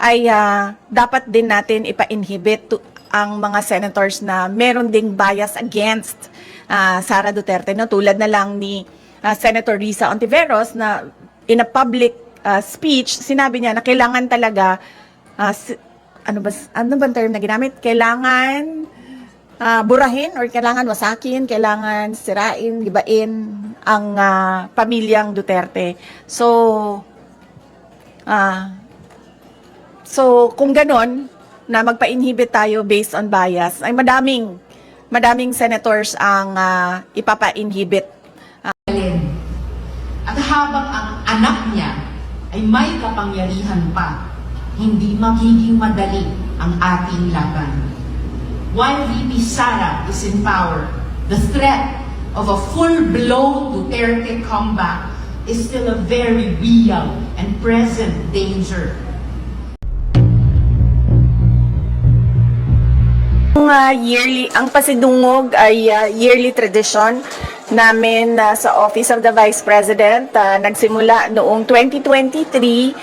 ay dapat din natin ipa-inhibit ang mga senators na meron ding bias against Sara Duterte, no? Tulad na lang ni Senator Risa Ontiveros na in a public speech, sinabi niya na kailangan talaga, ano ba term na ginamit? Kailangan burahin or kailangan wasakin, kailangan sirain, gibain ang pamilyang Duterte. So kung ganon, na magpa-inhibit tayo based on bias, ay madaming senators ang ipapa-inhibit. At habang ang anak niya ay may kapangyarihan pa, hindi magiging madali ang ating laban. While VP Sara is in power, the threat of a full-blown Duterte comeback is still a very real and present danger. Ang pasidungog ay yearly tradition namin sa Office of the Vice President. Nagsimula noong 2023.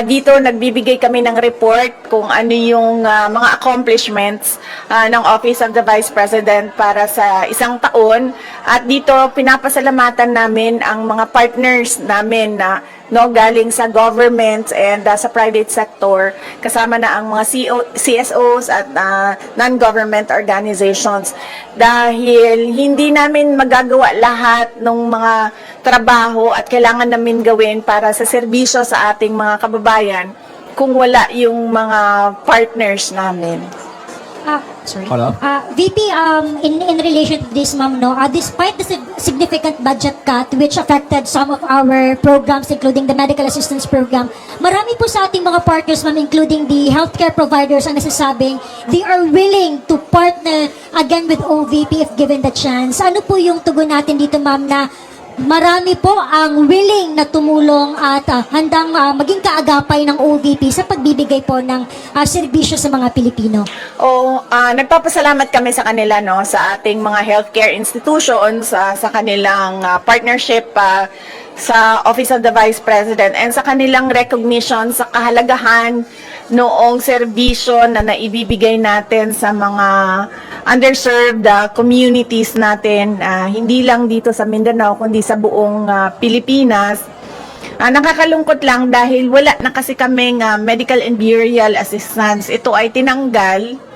Dito nagbibigay kami ng report kung ano yung mga accomplishments ng Office of the Vice President para sa isang taon. At dito pinapasalamatan namin ang mga partners namin na galing sa government and sa private sector, kasama na ang mga CSOs at non-government organizations, dahil hindi namin magagawa lahat ng mga trabaho at kailangan namin gawin para sa serbisyo sa ating mga kababayan kung wala yung mga partners namin. Sorry. VP, in relation to this, ma'am, despite the significant budget cut which affected some of our programs, including the medical assistance program, marami po sa ating mga partners, ma'am, including the healthcare providers, ang nasasabing they are willing to partner again with OVP if given the chance. Ano po yung tugon natin dito, ma'am, na marami po ang willing na tumulong at handang maging kaagapay ng OVP sa pagbibigay po ng serbisyo sa mga Pilipino? Nagpapasalamat kami sa kanila, sa ating mga healthcare institutions, sa kanilang partnership sa Office of the Vice President, and sa kanilang recognition sa kahalagahan noong serbisyo na naibibigay natin sa mga underserved communities natin, hindi lang dito sa Mindanao kundi sa buong Pilipinas. Nakakalungkot lang dahil wala na kasi kaming medical and burial assistance. Ito ay tinanggal.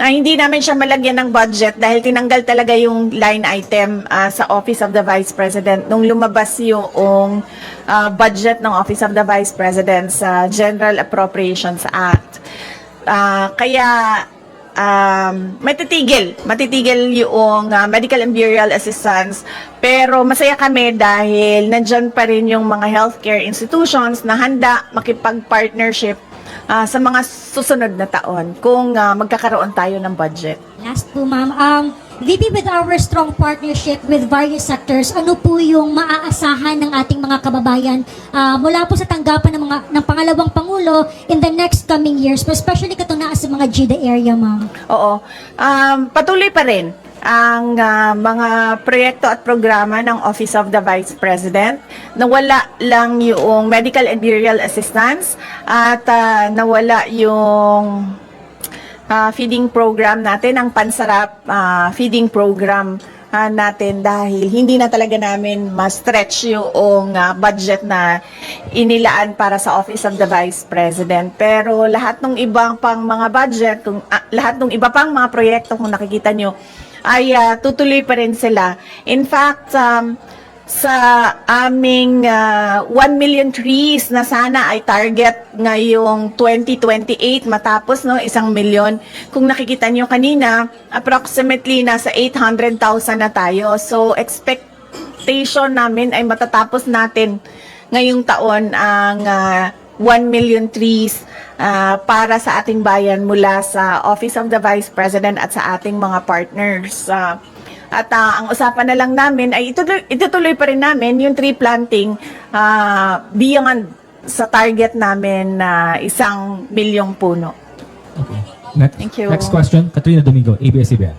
Hindi namin siya malagyan ng budget dahil tinanggal talaga yung line item sa Office of the Vice President nung lumabas yung budget ng Office of the Vice President sa General Appropriations Act. Kaya matitigil yung medical and burial assistance, pero masaya kami dahil nandyan pa rin yung mga healthcare institutions na handa makipag-partnership sa mga susunod na taon kung magkakaroon tayo ng budget. Last po, ma'am. VP, with our strong partnership with various sectors, ano po yung maaasahan ng ating mga kababayan mula po sa tanggapan ng pangalawang Pangulo in the next coming years, especially katuna sa mga GIDA area, ma'am? Oo. Patuloy pa rin ang mga proyekto at programa ng Office of the Vice President. Nawala lang yung medical and burial assistance at nawala yung feeding program natin, ang Pansarap feeding program natin, dahil hindi na talaga namin ma-stretch yung budget na inilaan para sa Office of the Vice President. Pero lahat ng ibang pang mga budget, lahat ng iba pang mga proyekto kung nakikita nyo, ay tutuloy pa rin sila. In fact, sa aming 1 million trees na sana ay target ngayong 2028 matapos 1 million. Kung nakikita nyo kanina, approximately nasa 800,000 na tayo. So expectation namin ay matatapos natin ngayong taon ang 1 million trees para sa ating bayan mula sa Office of the Vice President at sa ating mga partners. At ang usapan na lang namin ay itutuloy pa rin namin yung tree planting beyond sa target namin na 1 milyong puno. Okay. Thank you. Next question, Katrina Domingo, ABS-CBN.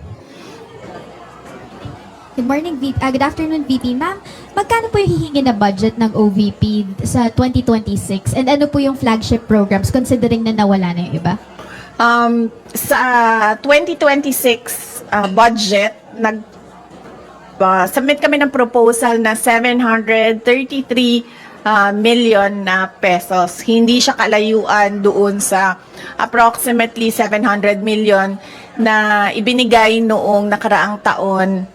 Good morning, VP. Good afternoon, VP. Ma'am, magkano po yung hihingi na budget ng OVP sa 2026? And ano po yung flagship programs considering na nawala na yung iba? Sa 2026 budget, submit kami ng proposal na 733 million na pesos. Hindi siya kalayuan doon sa approximately 700 million na ibinigay noong nakaraang taon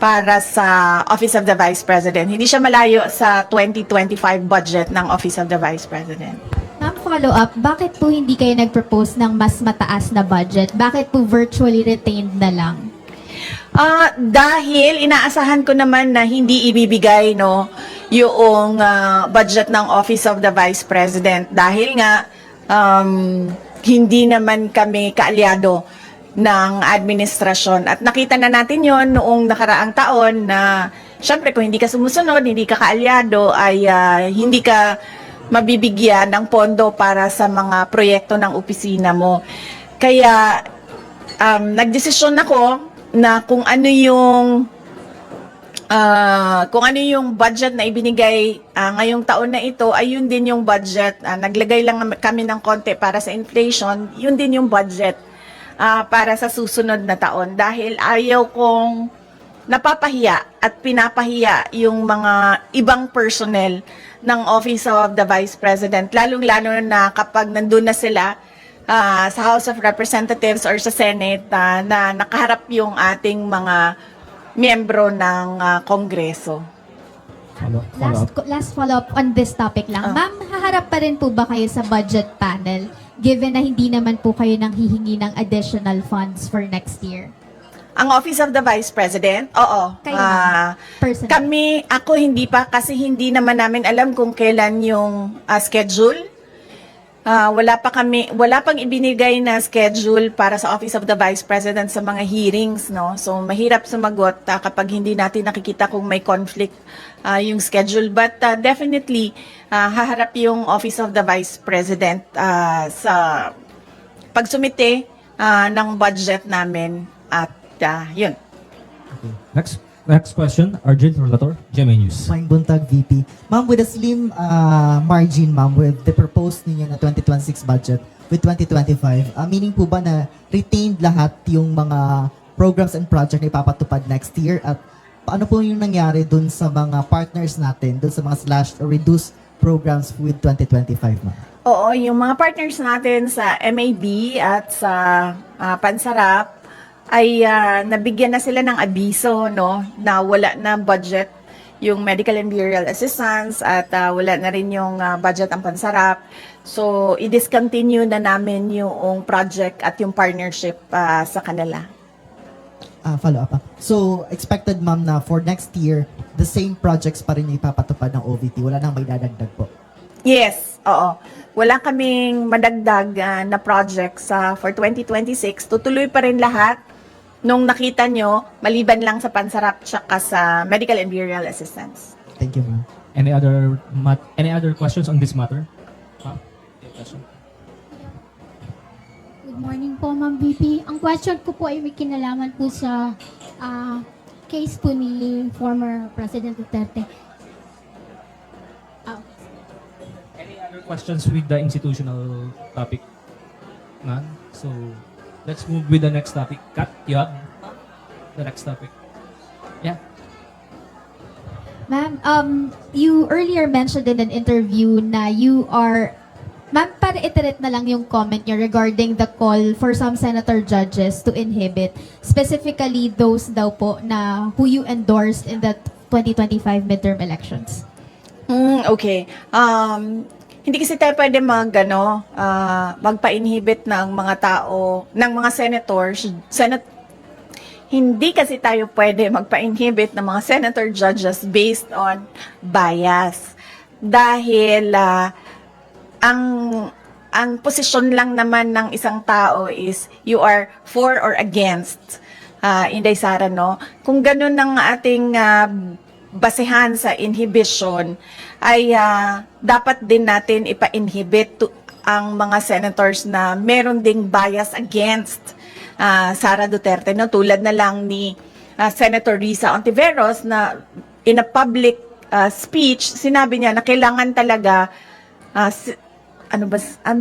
para sa Office of the Vice President. Hindi siya malayo sa 2025 budget ng Office of the Vice President. Ma'am, follow up, bakit po hindi kayo nag-propose ng mas mataas na budget? Bakit po virtually retained na lang? Dahil inaasahan ko naman na hindi ibibigay yung budget ng Office of the Vice President dahil nga hindi naman kami kaalyado ng administrasyon. At nakita na natin yon noong nakaraang taon na syempre kung hindi ka sumusunod, hindi ka kaalyado, ay hindi ka mabibigyan ng pondo para sa mga proyekto ng opisina mo. Kaya nagdesisyon ako na kung ano yung budget na ibinigay ngayong taon na ito, ay yun din yung budget. Naglagay lang kami ng konti para sa inflation, yun din yung budget para sa susunod na taon. Dahil ayaw kong napapahiya at pinapahiya yung mga ibang personnel ng Office of the Vice President, lalong-lalo na kapag nandun na sila sa House of Representatives or sa Senate na nakaharap yung ating mga miyembro ng Kongreso. Last follow-up on this topic lang. Ma'am, haharap pa rin po ba kayo sa budget panel given na hindi naman po kayo nang hihingi ng additional funds for next year? Ang Office of the Vice President? Oo. Kayo, ma'am. Personal. Ako hindi pa kasi hindi naman namin alam kung kailan yung schedule. Wala pang ibinigay na schedule para sa Office of the Vice President sa mga hearings, no? So mahirap sumagot kapag hindi natin nakikita kung may conflict yung schedule, but definitely haharap yung Office of the Vice President sa pagsumite ng budget namin at yun. Okay. Next question, Arjun Relator, GMA News. Maing buntag, VP. Ma'am, with a slim margin, ma'am, with the proposed ninyo na 2026 budget with 2025, meaning po ba na retained lahat yung mga programs and project na ipapatupad next year? At paano po yung nangyari dun sa mga partners natin, dun sa mga slashed or reduced programs with 2025, ma'am? Oo, yung mga partners natin sa MAB at sa Pansarap ay nabigyan na sila ng abiso, no, na wala na budget yung medical and burial assistance at wala na rin yung budget ang Pansarap. So, i-discontinue na namin yung project at yung partnership sa kanila. Follow up. So, expected, ma'am, na for next year, the same projects pa rin yung ipapatupad ng OVP. Wala nang may dadagdag po. Yes, oo. Wala kaming madagdag na projects for 2026. Tutuloy pa rin lahat nung nakita nyo, maliban lang sa Pansarap tsaka sa medical and burial assistance. Thank you, ma'am. Any other questions on this matter? Good morning po, Ma'am VP. Ang question ko po ay may kinalaman po sa case po ni former President Duterte. Any other questions with the institutional topic? None? So, let's move with the next topic. Kat, you have the next topic. Yeah. Ma'am, you earlier mentioned in an interview na you are... Ma'am, para iterate na lang yung comment niyo regarding the call for some senator judges to inhibit, specifically those daw po na who you endorsed in the 2025 midterm elections. Okay. Hindi kasi tayo pwede magpa-inhibit ng mga tao, ng mga senators, hindi kasi tayo pwede magpa-inhibit ng mga senator judges based on bias. Dahil ang posisyon lang naman ng isang tao is you are for or against. Inday Sara, no? Kung ganun ang ating basehan sa inhibition, ay dapat din natin ipa-inhibit ang mga senators na meron ding bias against Sara Duterte, no? Tulad na lang ni Senator Risa Ontiveros na in a public speech, sinabi niya na kailangan talaga, ano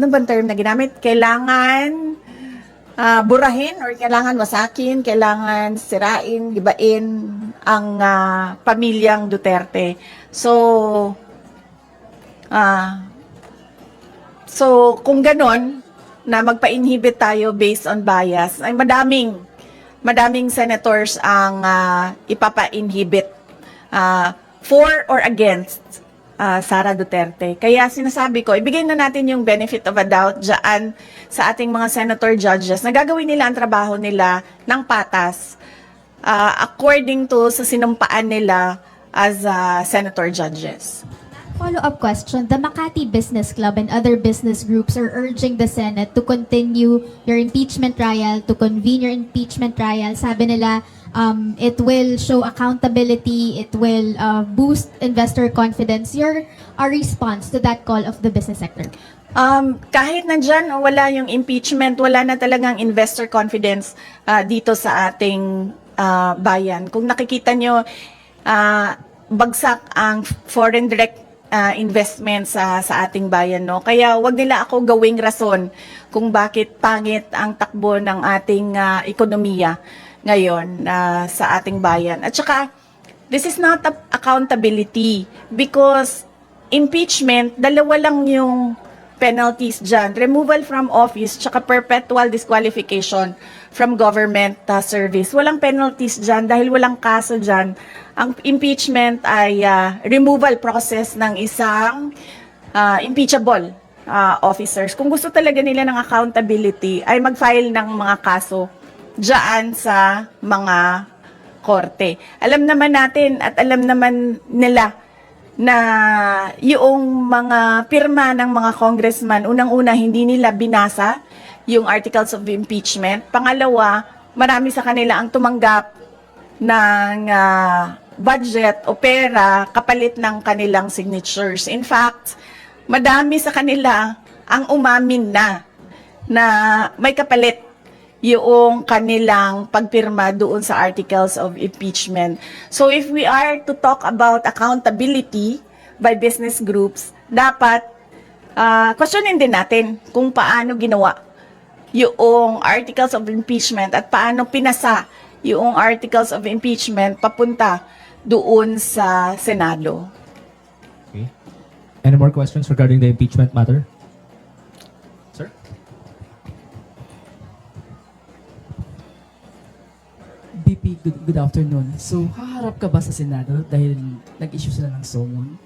bang term na ginamit? Kailangan burahin or kailangan wasakin, kailangan sirain, gibain ang pamilyang Duterte. So kung ganon, na magpa-inhibit tayo based on bias, ay madaming senators ang ipapa-inhibit for or against Sara Duterte. Kaya sinasabi ko, ibigay na natin yung benefit of a doubt dyan sa ating mga senator judges na gagawin nila ang trabaho nila ng patas according to sa sinumpaan nila as senator judges. Follow-up question. The Makati Business Club and other business groups are urging the Senate to continue your impeachment trial, to convene your impeachment trial. Sabi nila, it will show accountability, it will boost investor confidence. Your response to that call of the business sector? Kahit nandyan wala yung impeachment, wala na talagang investor confidence dito sa ating bayan. Kung nakikita nyo, bagsak ang foreign direct investment sa ating bayan, no? Kaya wag nila ako gawing rason kung bakit pangit ang takbo ng ating ekonomiya ngayon sa ating bayan. At saka, this is not accountability because impeachment, dalawa lang yung penalties dyan. Removal from office, tsaka perpetual disqualification from government service. Walang penalties dyan dahil walang kaso dyan. Ang impeachment ay removal process ng isang impeachable officers. Kung gusto talaga nila ng accountability, ay mag-file ng mga kaso dyan sa mga korte. Alam naman natin at alam naman nila na yung mga pirma ng mga congressman, unang-una hindi nila binasa yung articles of impeachment. Pangalawa, marami sa kanila ang tumanggap ng budget o pera kapalit ng kanilang signatures. In fact, madami sa kanila ang umamin na may kapalit yung kanilang pagpirma doon sa articles of impeachment. So if we are to talk about accountability by business groups, dapat questionin din natin kung paano ginawa yung articles of impeachment at paano pinasa yung articles of impeachment papunta doon sa Senado. Okay. Any more questions regarding the impeachment matter? Sir? BP, good afternoon. So, haharap ka ba sa Senado dahil nag-issue sila ng summon?